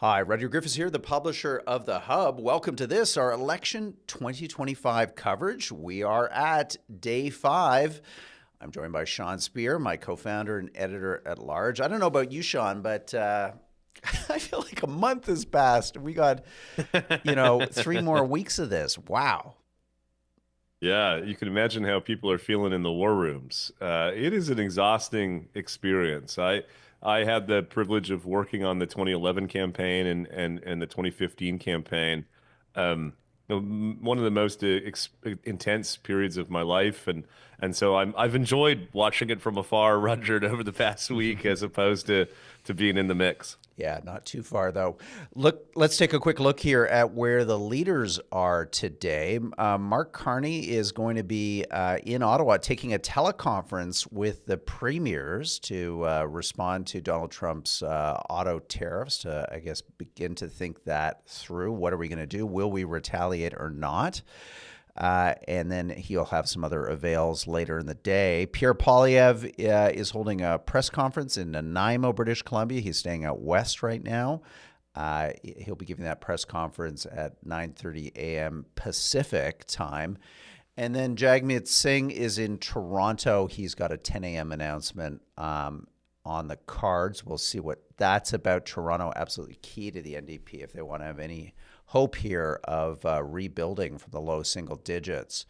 Hi, Roger Griffiths here, the publisher of The Hub. Welcome to this, our election 2025 coverage. We are at day 5. I'm joined by Sean Speer, my co-founder and editor at large. I don't know about you, Sean, but I feel like a month has passed. We got, 3 more weeks of this. Wow. Yeah, you can imagine how people are feeling in the war rooms. It is an exhausting experience. I had the privilege of working on the 2011 campaign and the 2015 campaign. One of the most intense periods of my life, and so I've enjoyed watching it from afar, Roger, over the past week, as opposed to being in the mix. Yeah, not too far though. Let's take a quick look here at where the leaders are today. Mark Carney is going to be in Ottawa taking a teleconference with the premiers to respond to Donald Trump's auto tariffs, to, I guess, begin to think that through. What are we going to do? Will we retaliate or not? And then he'll have some other avails later in the day. Pierre Poilievre is holding a press conference in Nanaimo, British Columbia. He's staying out west right now. He'll be giving that press conference at 9:30 a.m. Pacific time. And then Jagmeet Singh is in Toronto. He's got a 10 a.m. announcement on the cards. We'll see what that's about. Toronto, absolutely key to the NDP if they want to have any hope here of rebuilding from the low single digits.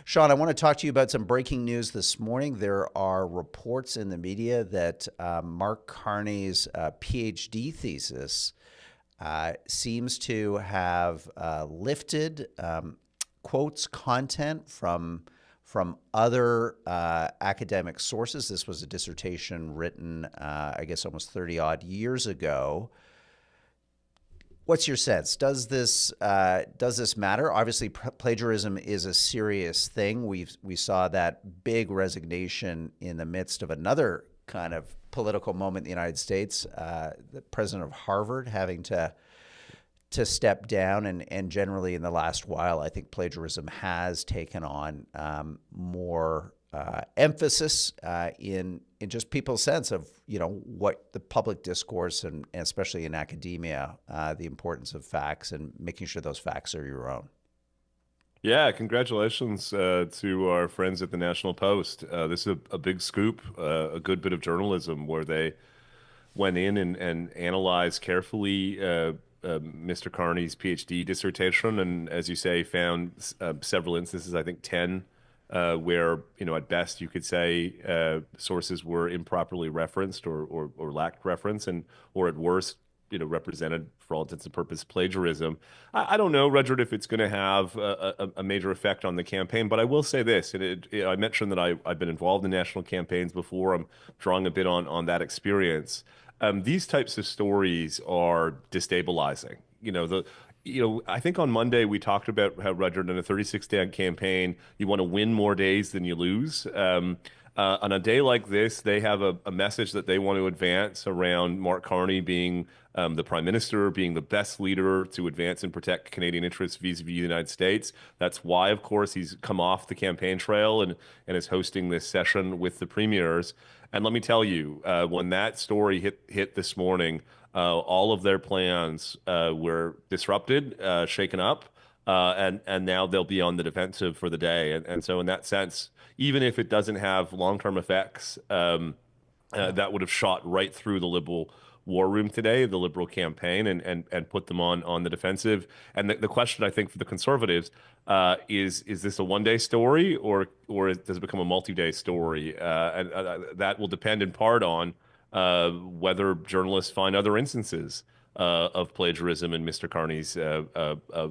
Sean, I want to talk to you about some breaking news this morning. There are reports in the media that Mark Carney's PhD thesis seems to have lifted quotes content from other academic sources. This was a dissertation written, I guess, almost 30 odd years ago. What's your sense? Does this matter? Obviously, plagiarism is a serious thing. We saw that big resignation in the midst of another kind of political moment in the United States. The president of Harvard having to step down, and generally in the last while, I think plagiarism has taken on more emphasis in just people's sense of what the public discourse and especially in academia, the importance of facts and making sure those facts are your own. Yeah, congratulations to our friends at the National Post. This is a big scoop, a good bit of journalism where they went in and analyzed carefully Mr. Carney's PhD dissertation, and as you say, found several instances, I think 10, where at best you could say sources were improperly referenced or lacked reference, and or at worst represented, for all intents and purposes, plagiarism. I don't know, Rudyard, if it's going to have a major effect on the campaign, but I will say this, and I mentioned that I've been involved in national campaigns before. I'm drawing a bit on that experience. These types of stories are destabilizing. I think on Monday we talked about how, Rudyard, in a 36-day campaign, you want to win more days than you lose. On a day like this, they have a message that they want to advance around Mark Carney being the prime minister, being the best leader to advance and protect Canadian interests vis-a-vis the United States. That's why, of course, he's come off the campaign trail and is hosting this session with the premiers. And let me tell you, when that story hit this morning, all of their plans were disrupted, shaken up, and now they'll be on the defensive for the day. And so in that sense, even if it doesn't have long-term effects, that would have shot right through the Liberal war room today, the Liberal campaign, and put them on the defensive. And the question, I think, for the Conservatives is this a one-day story, or does it become a multi-day story? And that will depend in part on whether journalists find other instances of plagiarism in Mr. Carney's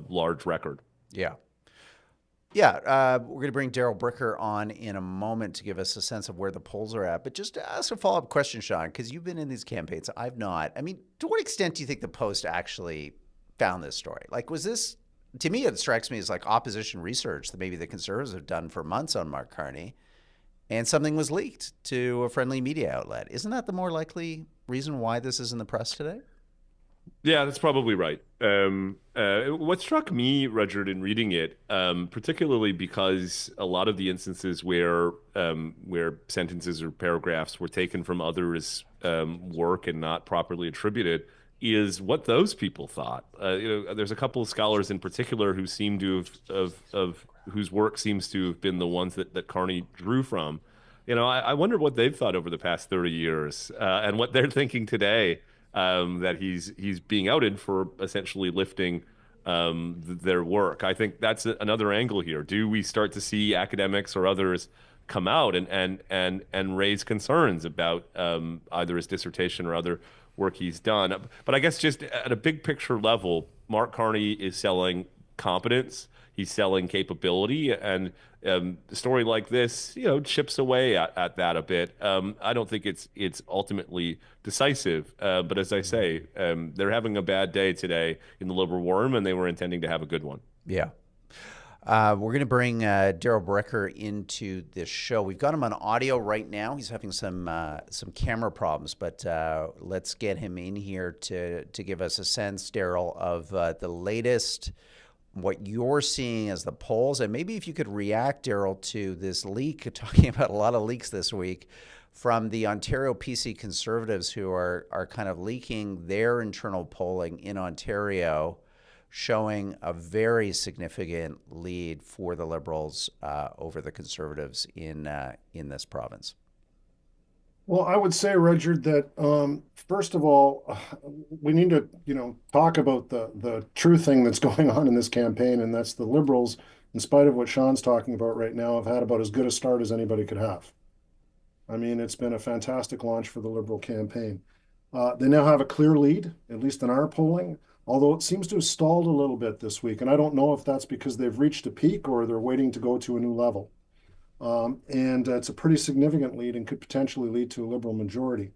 large record. Yeah. Yeah, we're going to bring Daryl Bricker on in a moment to give us a sense of where the polls are at. But just to ask a follow-up question, Sean, because you've been in these campaigns. I've not. I mean, to what extent do you think the Post actually found this story? Like, was this, to me, it strikes me as like opposition research that maybe the Conservatives have done for months on Mark Carney, and something was leaked to a friendly media outlet. Isn't that the more likely reason why this is in the press today? Yeah, that's probably right. What struck me, Rudyard, in reading it, particularly because a lot of the instances where sentences or paragraphs were taken from others' work and not properly attributed, is what those people thought. There's a couple of scholars in particular who seem to of whose work seems to have been the ones that Carney drew from. I wonder what they've thought over the past 30 years, and what they're thinking today, that he's being outed for essentially lifting their work. I think that's another angle here. Do we start to see academics or others come out and raise concerns about either his dissertation or other work he's done? But I guess just at a big picture level, Mark Carney is selling competence. He's selling capability, and a story like this, chips away at that a bit. I don't think it's ultimately decisive, but as I say, they're having a bad day today in the liberal worm, and they were intending to have a good one. Yeah. We're going to bring Daryl Brecker into this show. We've got him on audio right now. He's having some camera problems, but let's get him in here to give us a sense, Daryl, of the latest, what you're seeing as the polls, and maybe if you could react, Daryl, to this leak, talking about a lot of leaks this week from the Ontario PC Conservatives, who are kind of leaking their internal polling in Ontario, showing a very significant lead for the Liberals over the Conservatives in this province. Well, I would say, Richard, that first of all, we need to, talk about the true thing that's going on in this campaign, and that's the Liberals, in spite of what Sean's talking about right now, have had about as good a start as anybody could have. I mean, it's been a fantastic launch for the Liberal campaign. They now have a clear lead, at least in our polling, although it seems to have stalled a little bit this week, and I don't know if that's because they've reached a peak or they're waiting to go to a new level. And it's a pretty significant lead and could potentially lead to a Liberal majority.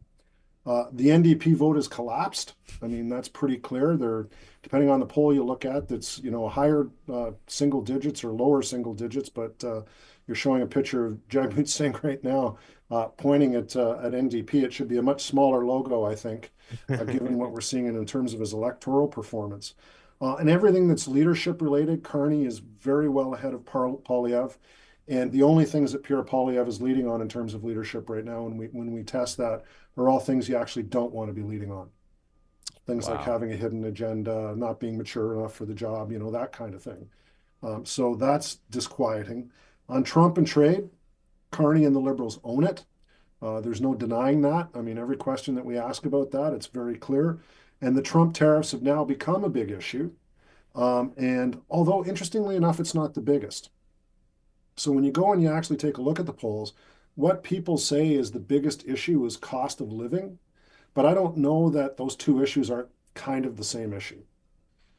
The NDP vote has collapsed. I mean, that's pretty clear. They're, depending on the poll you look at, that's, higher single digits or lower single digits, but you're showing a picture of Jagmeet Singh right now pointing at NDP. It should be a much smaller logo, I think, given what we're seeing in terms of his electoral performance. And everything that's leadership related, Carney is very well ahead of Poilievre. And the only things that Pierre Poilievre is leading on in terms of leadership right now, when we test that, are all things you actually don't want to be leading on. Things like Wow. having a hidden agenda, not being mature enough for the job, that kind of thing. So that's disquieting. On Trump and trade, Carney and the Liberals own it. There's no denying that. I mean, every question that we ask about that, it's very clear. And the Trump tariffs have now become a big issue. And although, interestingly enough, it's not the biggest. So when you go and you actually take a look at the polls, what people say is the biggest issue is cost of living. But I don't know that those two issues are kind of the same issue,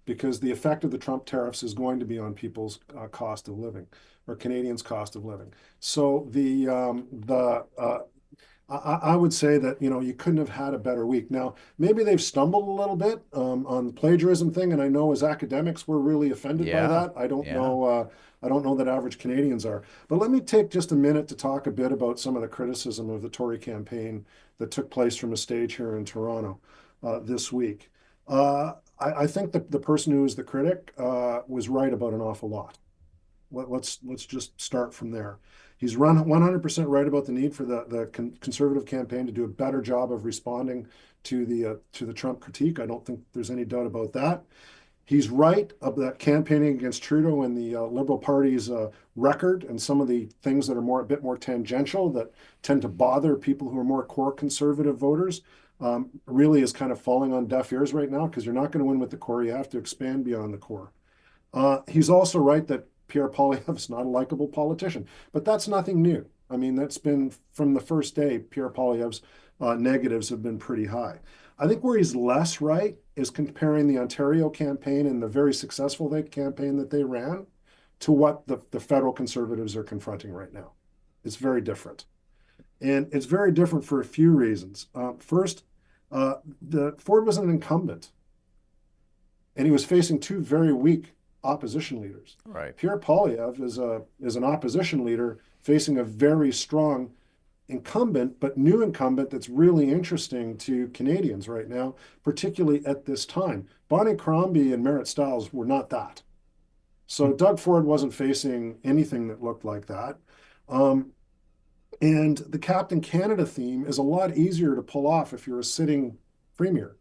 because the effect of the Trump tariffs is going to be on people's cost of living, or Canadians' cost of living. So I would say that, you couldn't have had a better week. Now, maybe they've stumbled a little bit on the plagiarism thing, and I know as academics we're really offended by Yeah. that. I don't Yeah. know. I don't know that average Canadians are. But let me take just a minute to talk a bit about some of the criticism of the Tory campaign that took place from a stage here in Toronto this week. I think that the person who was the critic was right about an awful lot. Let's just start from there. He's run 100% right about the need for the Conservative campaign to do a better job of responding to the Trump critique. I don't think there's any doubt about that. He's right about campaigning against Trudeau and the Liberal Party's record and some of the things that are a bit more tangential that tend to bother people who are more core Conservative voters. Really is kind of falling on deaf ears right now, because you're not going to win with the core. You have to expand beyond the core. He's also right that Pierre Poilievre is not a likable politician, but that's nothing new. I mean, that's been from the first day. Pierre Poilievre's negatives have been pretty high. I think where he's less right is comparing the Ontario campaign and the very successful campaign that they ran to what the federal Conservatives are confronting right now. It's very different. And it's very different for a few reasons. First, the Ford was an incumbent, and he was facing two very weak opposition leaders. Right. Pierre Poilievre is an opposition leader facing a very strong incumbent, but new incumbent that's really interesting to Canadians right now, particularly at this time. Bonnie Crombie and Merritt Stiles were not that. So Doug Ford wasn't facing anything that looked like that. And the Captain Canada theme is a lot easier to pull off if you're a sitting premier.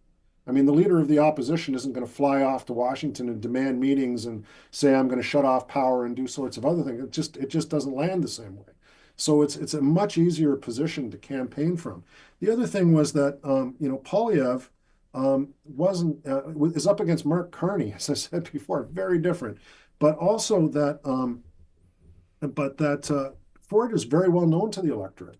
I mean, the leader of the opposition isn't going to fly off to Washington and demand meetings and say, I'm going to shut off power and do sorts of other things. It just doesn't land the same way. So it's a much easier position to campaign from. The other thing was that Polyev wasn't is up against Mark Carney, as I said before, very different. But also that Ford is very well known to the electorate.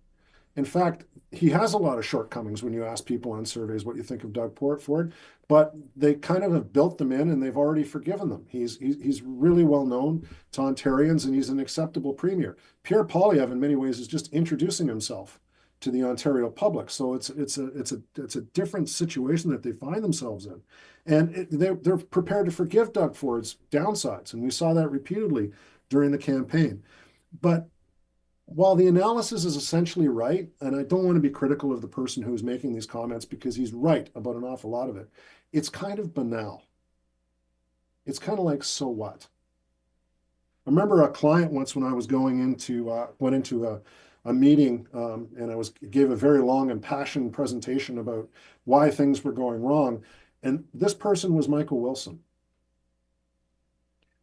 In fact, he has a lot of shortcomings when you ask people on surveys what you think of Doug Ford, but they kind of have built them in and they've already forgiven them. He's really well known to Ontarians and he's an acceptable premier. Pierre Poilievre, in many ways, is just introducing himself to the Ontario public. So it's a different situation that they find themselves in, and they're prepared to forgive Doug Ford's downsides, and we saw that repeatedly during the campaign. But while the analysis is essentially right, and I don't want to be critical of the person who's making these comments because he's right about an awful lot of it, it's kind of banal. It's kind of like, so what? I remember a client once when I was went into a meeting and gave a very long impassioned presentation about why things were going wrong, and this person was Michael Wilson.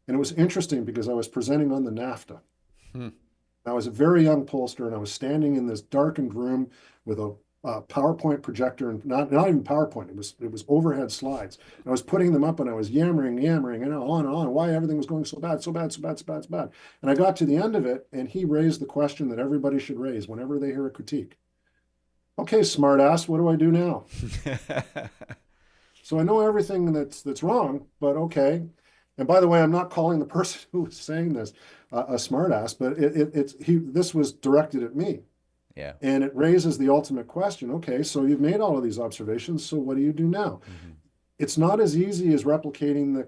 And it was interesting because I was presenting on the NAFTA. I was a very young pollster, and I was standing in this darkened room with a PowerPoint projector, and not even PowerPoint. It was overhead slides. And I was putting them up, and I was yammering, and on, why everything was going so bad, so bad, so bad, so bad, so bad. And I got to the end of it, and he raised the question that everybody should raise whenever they hear a critique. Okay, smartass, what do I do now? So I know everything that's wrong, but okay. And by the way, I'm not calling the person who was saying this a smartass, but this was directed at me. Yeah. And it raises the ultimate question. Okay, so you've made all of these observations. So what do you do now? Mm-hmm. It's not as easy as replicating the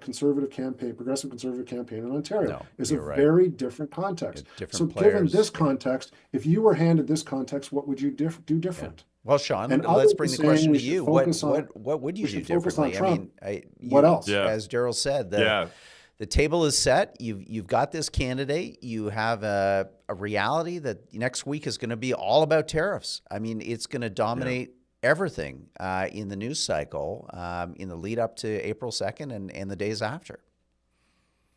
progressive conservative campaign in Ontario. No, it's you're a right. very different context. Different so players. Given this context, if you were handed this context, what would you do different? Yeah. Well, Sean, And let's bring the question to we you. should focus on- What would you we do should focus on differently? Trump. What else? Yeah. As Daryl said, Yeah. the table is set. You've got this candidate. You have a reality that next week is going to be all about tariffs. I mean, it's going to dominate everything in the news cycle in the lead up to April 2nd and the days after.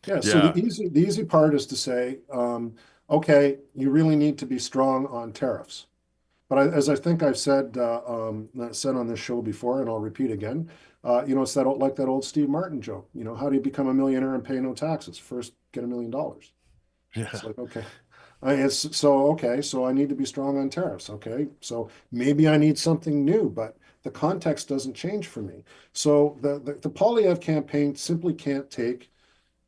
Yeah, so the easy part is to say, okay, you really need to be strong on tariffs. But as I think I've said on this show before, and I'll repeat again, it's like that old Steve Martin joke. How do you become a millionaire and pay no taxes? First, get $1 million. Yeah. It's like, okay. So I need to be strong on tariffs. Okay, so maybe I need something new, but the context doesn't change for me. So the Poilievre campaign simply can't take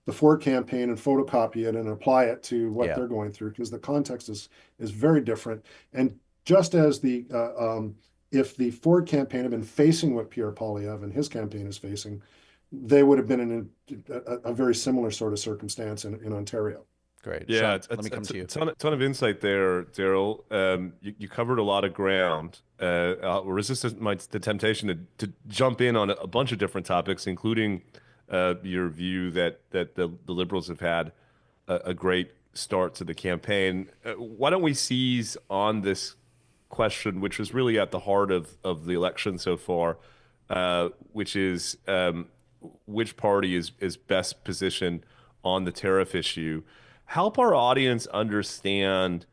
the Ford campaign and photocopy it and apply it to what they're going through, because the context is very different. And just as if the Ford campaign had been facing what Pierre Poilievre and his campaign is facing, they would have been in a very similar sort of circumstance in Ontario. Great. Yeah, Sean, let me come to you. Ton of insight there, Daryl. You covered a lot of ground. I'll resist the temptation to jump in on a bunch of different topics, including your view that the Liberals have had a great start to the campaign. Why don't we seize on this question, which was really at the heart of the election so far, which is which party is best positioned on the tariff issue. Help our audience understand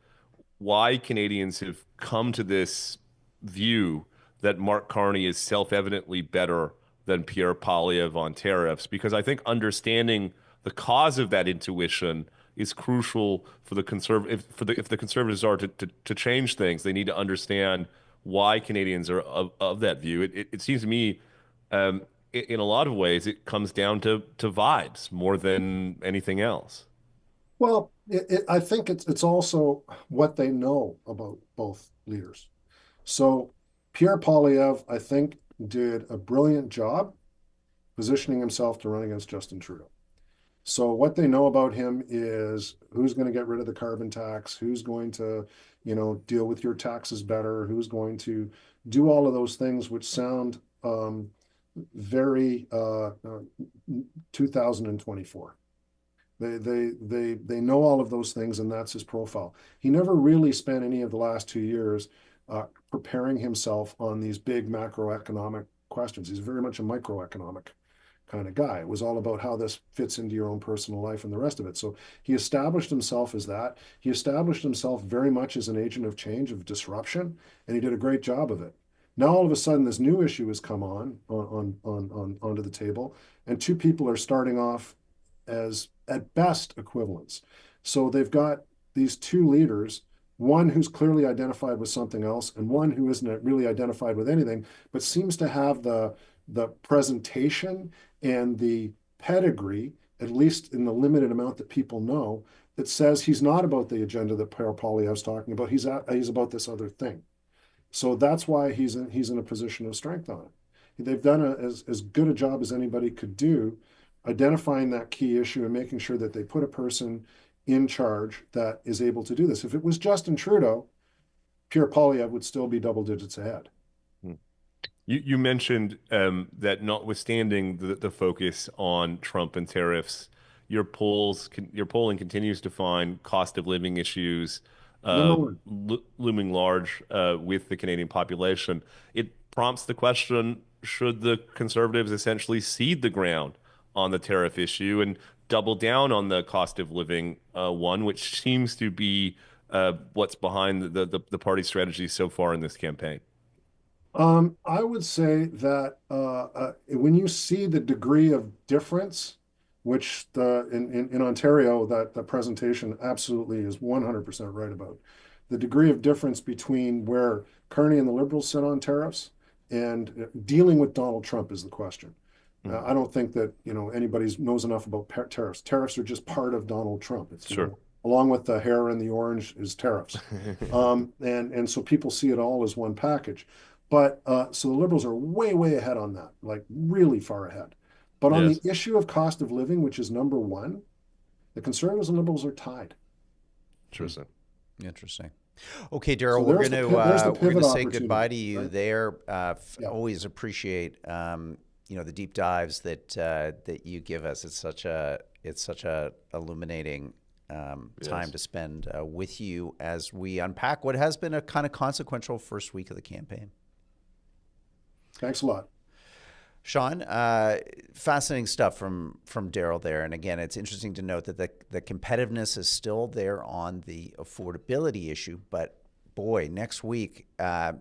why Canadians have come to this view that Mark Carney is self-evidently better than Pierre Poilievre on tariffs, because I think understanding the cause of that intuition is crucial for the if the Conservatives are to change things. They need to understand why Canadians are of that view. It seems to me, in a lot of ways, it comes down to vibes more than anything else. Well, I think it's also what they know about both leaders. So Pierre Poilievre, I think, did a brilliant job positioning himself to run against Justin Trudeau. So what they know about him is who's going to get rid of the carbon tax, who's going to, deal with your taxes better, who's going to do all of those things which sound very 2024. They know all of those things, and that's his profile. He never really spent any of the last 2 years preparing himself on these big macroeconomic questions. He's very much a microeconomic kind of guy. It was all about how this fits into your own personal life and the rest of it. So he established himself as that. He established himself very much as an agent of change, of disruption, and he did a great job of it. Now all of a sudden, this new issue has come onto the table, and two people are starting off as at best equivalents. So they've got these two leaders, one who's clearly identified with something else, and one who isn't really identified with anything, but seems to have the presentation and the pedigree, at least in the limited amount that people know, that says he's not about the agenda that Per Poilievre's talking about. He's about this other thing. So that's why he's in a position of strength on it. They've done as good a job as anybody could do, identifying that key issue and making sure that they put a person in charge that is able to do this. If it was Justin Trudeau, Pierre Poilievre would still be double digits ahead. You mentioned that notwithstanding the focus on Trump and tariffs, your polling continues to find cost of living issues looming large with the Canadian population. It prompts the question, should the Conservatives essentially cede the ground on the tariff issue and double down on the cost of living one, which seems to be what's behind the party's strategy so far in this campaign? I would say that when you see the degree of difference, which in Ontario, that the presentation absolutely is 100% right about, the degree of difference between where Carney and the Liberals sit on tariffs and dealing with Donald Trump is the question. I don't think that anybody knows enough about tariffs. Tariffs are just part of Donald Trump. It's sure. Along with the hair and the orange is tariffs, and so people see it all as one package. But so the Liberals are way ahead on that, like really far ahead. But on the issue of cost of living, which is number one, the Conservatives and Liberals are tied. Interesting. Okay, Darryl, So we're going to say goodbye to you right? there. Always appreciate the deep dives that you give us. It's such a illuminating time to spend with you as we unpack what has been a kind of consequential first week of the campaign. Thanks a lot. Sean, fascinating stuff from Darryl there. And again, it's interesting to note that the competitiveness is still there on the affordability issue. But boy, next week, the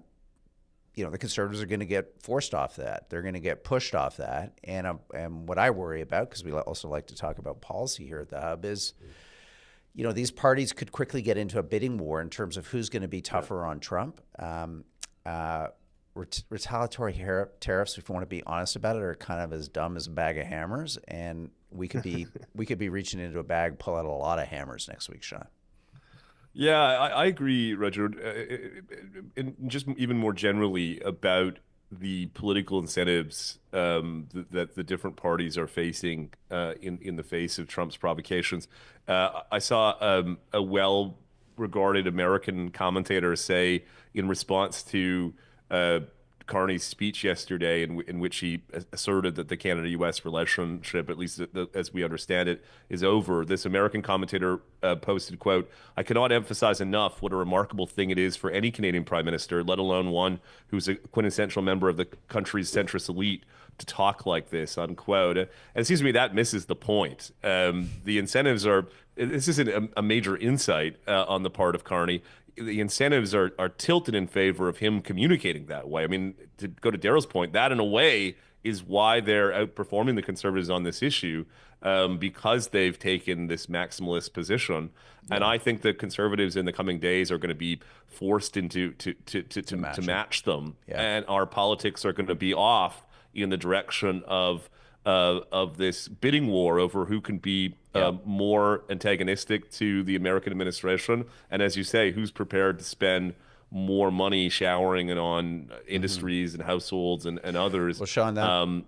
Conservatives are going to get forced off that. They're going to get pushed off that. And what I worry about, because we also like to talk about policy here at the Hub, is these parties could quickly get into a bidding war in terms of who's going to be tougher on Trump. Retaliatory tariffs, if you want to be honest about it, are kind of as dumb as a bag of hammers, and we could be reaching into a bag, pull out a lot of hammers next week, Sean. Yeah, I agree, Roger. And just even more generally about the political incentives that the different parties are facing in the face of Trump's provocations. I saw a well-regarded American commentator say in response to Carney's speech yesterday, in which he asserted that the Canada-U.S. relationship, at least as we understand it, is over. This American commentator posted, quote, "I cannot emphasize enough what a remarkable thing it is for any Canadian prime minister, let alone one who's a quintessential member of the country's centrist elite, to talk like this," unquote. And it seems to me that misses the point. The incentives are, this isn't a major insight on the part of Carney. The incentives are tilted in favor of him communicating that way. I mean, to go to Darryl's point, that in a way is why they're outperforming the Conservatives on this issue, because they've taken this maximalist position. And I think the Conservatives in the coming days are going to be forced into to match them. And our politics are going to be off in the direction of this bidding war over who can be more antagonistic to the American administration, and as you say, who's prepared to spend more money showering it on industries and households and others. Well, Sean,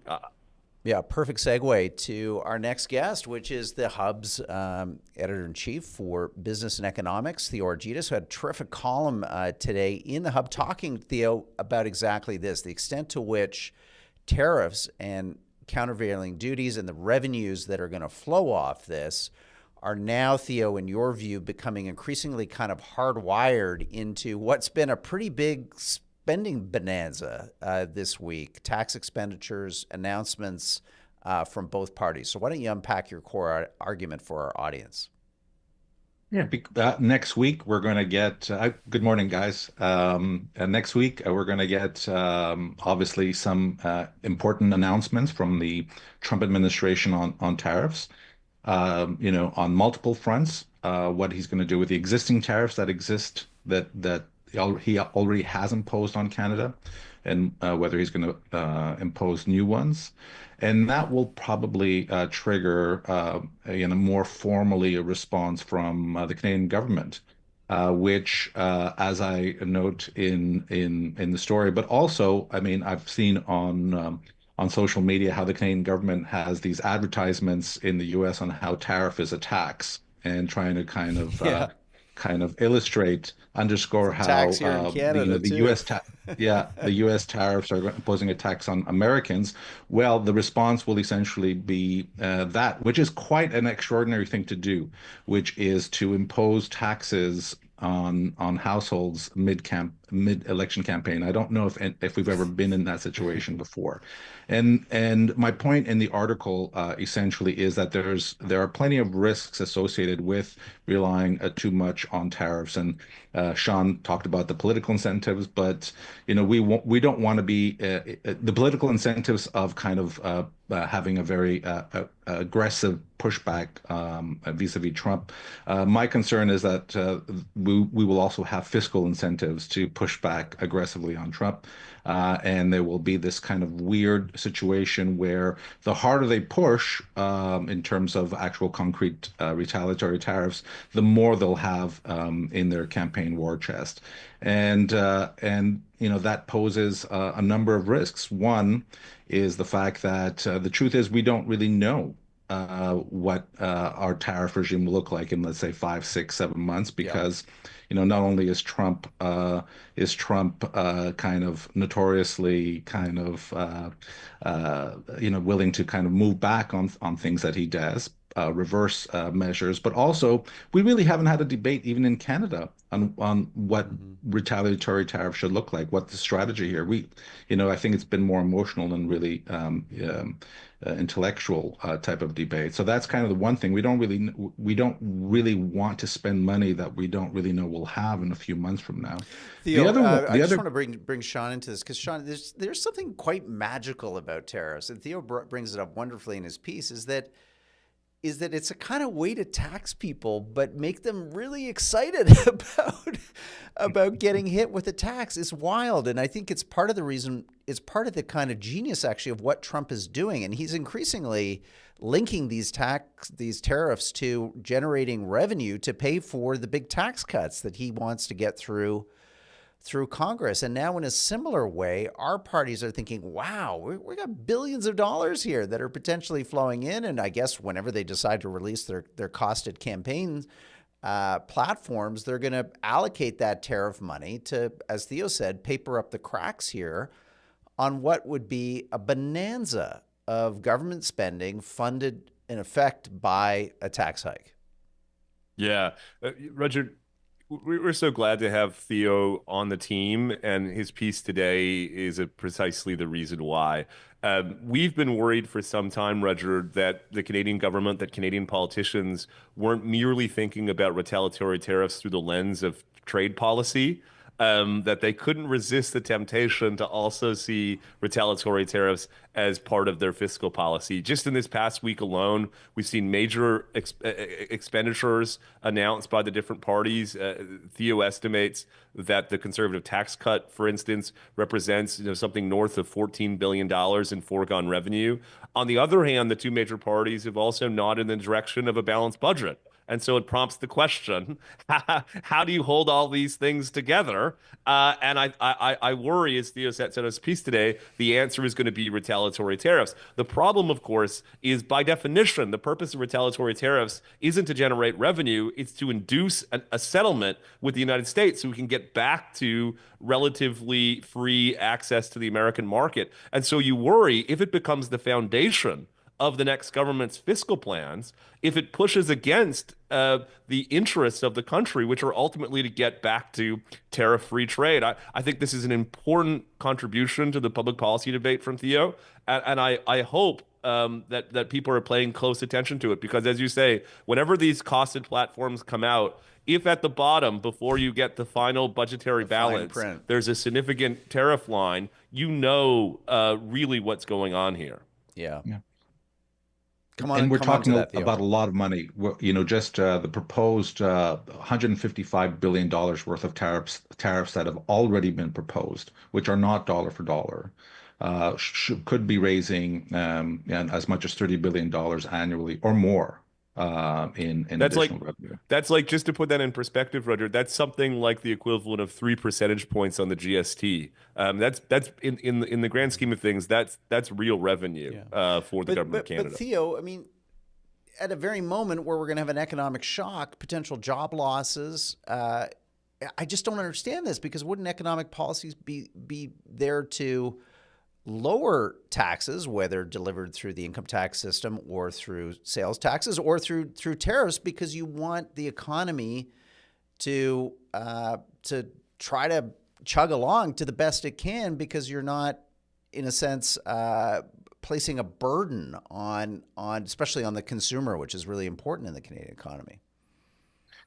perfect segue to our next guest, which is the Hub's editor-in-chief for business and economics, Theo Argyris, who had a terrific column today in the Hub talking, Theo, about exactly this, the extent to which tariffs and countervailing duties and the revenues that are going to flow off this are now, Theo, in your view, becoming increasingly kind of hardwired into what's been a pretty big spending bonanza this week, tax expenditures, announcements from both parties. So why don't you unpack your core argument for our audience? Yeah, next week we're going to get. Good morning, guys. Next week we're going to get obviously some important announcements from the Trump administration on tariffs. On multiple fronts. What he's going to do with the existing tariffs that exist that he already has imposed on Canada, and whether he's going to impose new ones. And that will probably trigger, more formally a response from the Canadian government, which, as I note in the story, but also, I mean, I've seen on social media how the Canadian government has these advertisements in the U.S. on how tariff is a tax and trying to Yeah, kind of illustrate, it's underscore a tax how here in Canada the too. the U.S. tariffs are imposing a tax on Americans. Well, the response will essentially be that, which is quite an extraordinary thing to do, which is to impose taxes on households mid election campaign. I don't know if we've ever been in that situation before. And my point in the article essentially is that there are plenty of risks associated with relying too much on tariffs. And Sean talked about the political incentives, but we don't want to be the political incentives of kind of having a very aggressive pushback vis-a-vis Trump. My concern is that we will also have fiscal incentives to push back aggressively on Trump. And there will be this kind of weird situation where the harder they push in terms of actual concrete retaliatory tariffs, the more they'll have in their campaign war chest. And that poses a number of risks. One is the fact that the truth is we don't really know what our tariff regime will look like in, let's say, 5, 6, 7 months, Yeah. because not only is Trump kind of notoriously kind of willing to kind of move back on things that he does, reverse measures, but also we really haven't had a debate even in Canada on what Hmm. retaliatory tariff should look like, what the strategy here. I think it's been more emotional than really intellectual type of debate. So that's kind of the one thing we don't really want to spend money that we don't really know we'll have in a few months from now. Theo, I The just other want to bring Sean into this because Sean, there's something quite magical about tariffs, and Theo brings it up wonderfully in his piece. Is that it's a kind of way to tax people, but make them really excited about getting hit with a tax. It's wild, and I think it's part of the reason. It's part of the kind of genius, actually, of what Trump is doing, and he's increasingly linking these tariffs to generating revenue to pay for the big tax cuts that he wants to get through Congress. And now, in a similar way, our parties are thinking, wow, we got billions of dollars here that are potentially flowing in. And I guess whenever they decide to release their costed campaign platforms, they're going to allocate that tariff money to, as Theo said, paper up the cracks here on what would be a bonanza of government spending funded in effect by a tax hike. Yeah, Roger, we're so glad to have Theo on the team, and his piece today is precisely the reason why. We've been worried for some time, Roger, that the Canadian government, that Canadian politicians weren't merely thinking about retaliatory tariffs through the lens of trade policy, that they couldn't resist the temptation to also see retaliatory tariffs as part of their fiscal policy. Just in this past week alone, we've seen major expenditures announced by the different parties. Theo estimates that the conservative tax cut, for instance, represents something north of $14 billion in foregone revenue. On the other hand, the two major parties have also nodded in the direction of a balanced budget. And so it prompts the question, how do you hold all these things together? And I worry, as Theo said in his piece today, the answer is going to be retaliatory tariffs. The problem, of course, is by definition, the purpose of retaliatory tariffs isn't to generate revenue, it's to induce a settlement with the United States so we can get back to relatively free access to the American market. And so you worry if it becomes the foundation of the next government's fiscal plans if it pushes against the interests of the country, which are ultimately to get back to tariff-free trade. I think this is an important contribution to the public policy debate from Theo, and I hope that people are paying close attention to it because, as you say, whenever these costed platforms come out, if at the bottom, before you get the final budgetary balance, there's a significant tariff line, you know really what's going on here. Yeah. Yeah. Come on, And we're come on to talking that, Theo. about a lot of money. Just the proposed $155 billion worth of tariffs that have already been proposed, which are not dollar for dollar, could be raising as much as $30 billion annually or more in That's like additional revenue. that's like just to put that in perspective, Roger. That's something like the equivalent of 3 percentage points on the GST. That's in the grand scheme of things, that's real revenue for the government of Canada. But Theo, I mean, at a very moment where we're going to have an economic shock, potential job losses, I just don't understand this because wouldn't economic policies be there to lower taxes, whether delivered through the income tax system or through sales taxes or through tariffs, because you want the economy to try to chug along to the best it can, because you're not, in a sense, placing a burden on especially on the consumer, which is really important in the Canadian economy.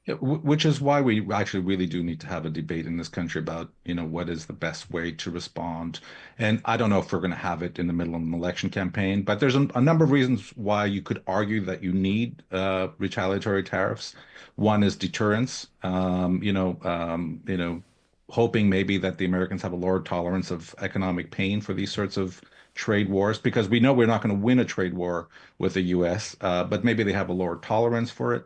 Yeah, which is why we actually really do need to have a debate in this country about, what is the best way to respond. And I don't know if we're going to have it in the middle of an election campaign, but there's a number of reasons why you could argue that you need retaliatory tariffs. One is deterrence. Hoping maybe that the Americans have a lower tolerance of economic pain for these sorts of trade wars, because we know we're not going to win a trade war with the U.S., but maybe they have a lower tolerance for it.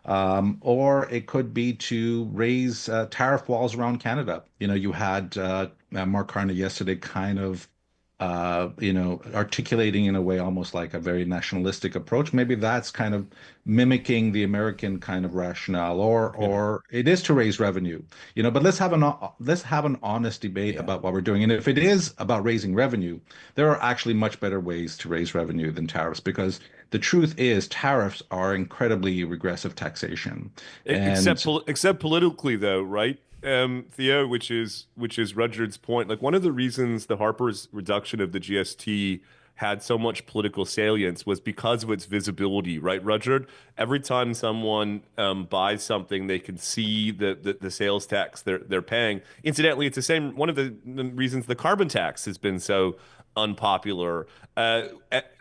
Or it could be to raise tariff walls around Canada. You had Mark Carney yesterday kind of, articulating in a way almost like a very nationalistic approach. Maybe that's kind of mimicking the American kind of rationale, or it is to raise revenue. But let's have an honest debate about what we're doing. And if it is about raising revenue, there are actually much better ways to raise revenue than tariffs, because the truth is tariffs are incredibly regressive taxation. Except politically, though, right? Theo, which is Rudyard's point. Like, one of the reasons the Harper's reduction of the GST had so much political salience was because of its visibility, right, Rudyard? Every time someone buys something, they can see the sales tax they're paying. Incidentally, it's the same one of the reasons the carbon tax has been so unpopular.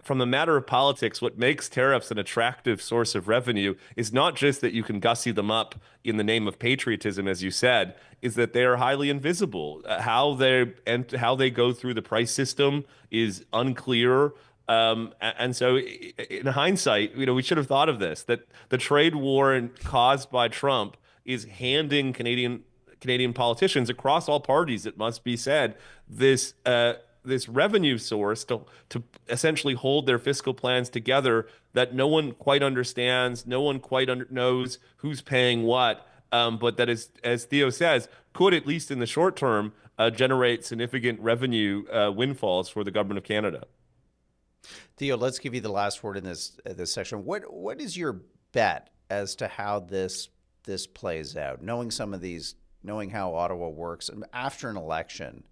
From the matter of politics, what makes tariffs an attractive source of revenue is not just that you can gussy them up in the name of patriotism, as you said, is that they are highly invisible. How they go through the price system is unclear. And so in hindsight, we should have thought of this, that the trade war caused by Trump is handing Canadian politicians across all parties, it must be said, this revenue source to essentially hold their fiscal plans together that no one quite understands, no one quite knows who's paying what, but that is, as Theo says, could, at least in the short term, generate significant revenue windfalls for the government of Canada. Theo, let's give you the last word in this section. What is your bet as to how this plays out? Knowing how Ottawa works after an election,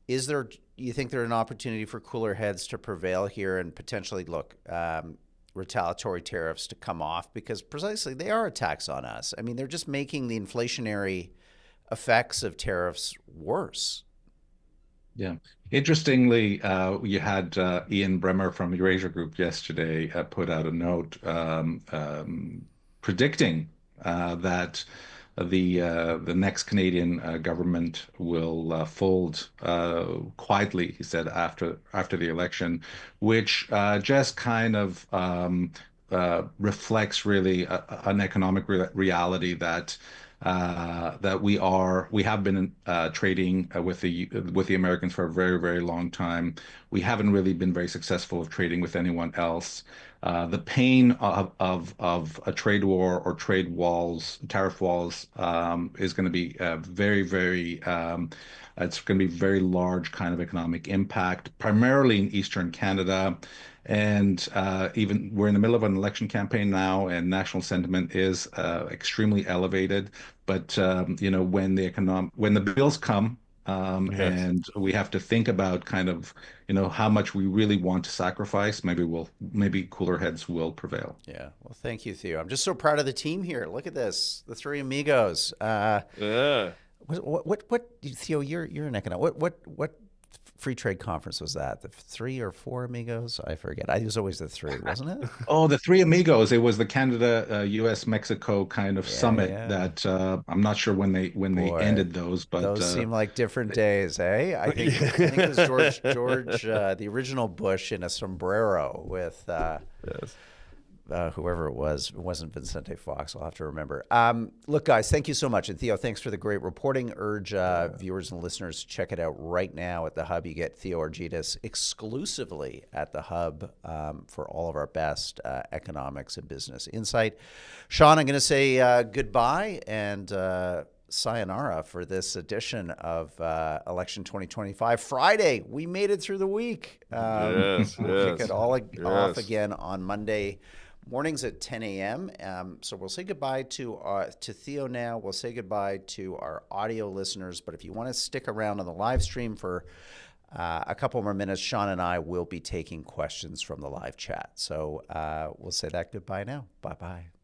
you think there's an opportunity for cooler heads to prevail here and potentially retaliatory tariffs to come off? Because precisely they are a tax on us. I mean, they're just making the inflationary effects of tariffs worse. Yeah. Interestingly, you had Ian Bremmer from Eurasia Group yesterday put out a note predicting that the next Canadian government will fold quietly, he said, after the election, which just kind of reflects really an economic reality that we have been trading with the Americans for a very, very long time. We haven't really been very successful of trading with anyone else. The pain of a trade war or trade walls, tariff walls, is going to be very, very. It's going to be very large kind of economic impact, primarily in Eastern Canada. And even we're in the middle of an election campaign now, and national sentiment is extremely elevated. But when the bills come, Yes. and we have to think about kind of how much we really want to sacrifice, maybe cooler heads will prevail. Yeah. Well, thank you, Theo. I'm just so proud of the team here. Look at this, the three amigos. Yeah. What Theo? You're an economic. What free trade conference was that? The three or four amigos? I forget. It was always the three, wasn't it? Oh, the Three Amigos. It was the Canada, U.S., Mexico kind of Yeah, summit yeah. that I'm not sure when they Boy, ended those, but those seem like different days, eh? I think it was George, the original Bush in a sombrero with Yes. whoever it was. It wasn't Vicente Fox. I'll have to remember. Look, guys, thank you so much. And Theo, thanks for the great reporting. Urge viewers and listeners to check it out right now at the Hub. You get Theo Argytas exclusively at the Hub for all of our best economics and business insight. Sean, I'm going to say goodbye and sayonara for this edition of Election 2025. Friday, we made it through the week. Yes, We'll kick yes, it all off yes. again on Monday mornings at 10 a.m. So we'll say goodbye to Theo now. We'll say goodbye to our audio listeners. But if you want to stick around on the live stream for a couple more minutes, Sean and I will be taking questions from the live chat. So we'll say that goodbye now. Bye-bye.